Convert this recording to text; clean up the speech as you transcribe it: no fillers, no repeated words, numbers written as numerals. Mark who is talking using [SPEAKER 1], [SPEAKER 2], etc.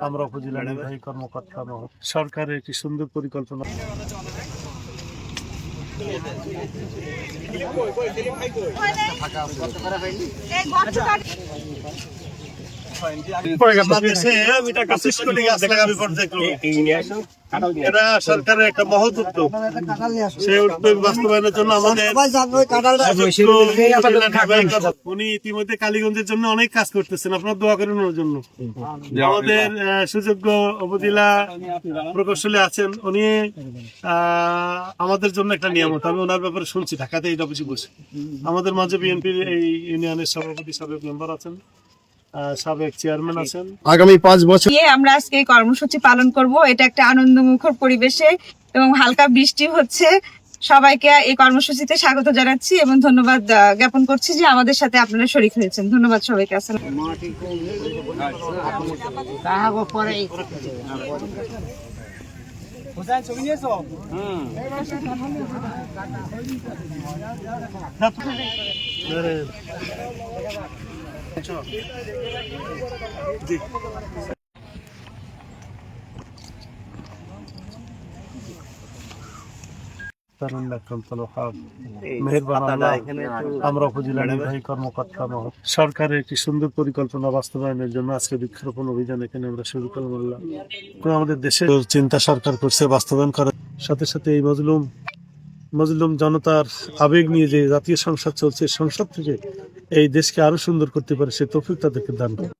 [SPEAKER 1] আমরা উপজেলা নির্বাহী কর্মকর্তা সরকারের একটি সুন্দর পরিকল্পনা এটা সরকারের একটা মহৎ উদ্যোগ। সেই উদ্যোগ বাস্তবায়নের জন্য উনি ইতিমধ্যে কালীগঞ্জের জন্য অনেক কাজ করতেছেন, আপনার দোয়া করেন ওর জন্য। আমাদের সুযোগ্য উপজেলা প্রকৌশলী আছেন, উনি আমাদের জন্য একটা নিয়ামত। আমি ওনার ব্যাপারে শুনছি, ঢাকাতে এই অফিসে বসে। আমাদের মাঝে বিএনপির এই ইউনিয়নের সভাপতি, সাবেক মেম্বার আছেন, সাবেক চেয়ারম্যান আছেন। আগামী 5 বছর
[SPEAKER 2] আমরা আজকে এই কর্মসূচি পালন করব। এটা একটা আনন্দমুখর পরিবেশে এবং হালকা বৃষ্টি হচ্ছে। সবাইকে এই কর্মসূচিতে স্বাগত জানাচ্ছি এবং ধন্যবাদ জ্ঞাপন করছি যে আমাদের সাথে আপনারা শরীক হয়েছেন। ধন্যবাদ সবাইকে।
[SPEAKER 1] আমরা উপজেলা নির্বাহী কর্মকর্তা সরকারের একটি সুন্দর পরিকল্পনা বাস্তবায়নের জন্য আজকে বৃক্ষরোপণ অভিযান এখানে আমরা শুরু করলাম। আমাদের দেশের চিন্তা সরকার করছে বাস্তবায়ন করার সাথে সাথে এই মজলুম জনতার আবেগ নিয়ে যে জাতীয় সংসদ চলছে, সংসদ থেকে এই দেশকে আরো সুন্দর করতে পারে সে তৌফিক তাদেরকে দান করে।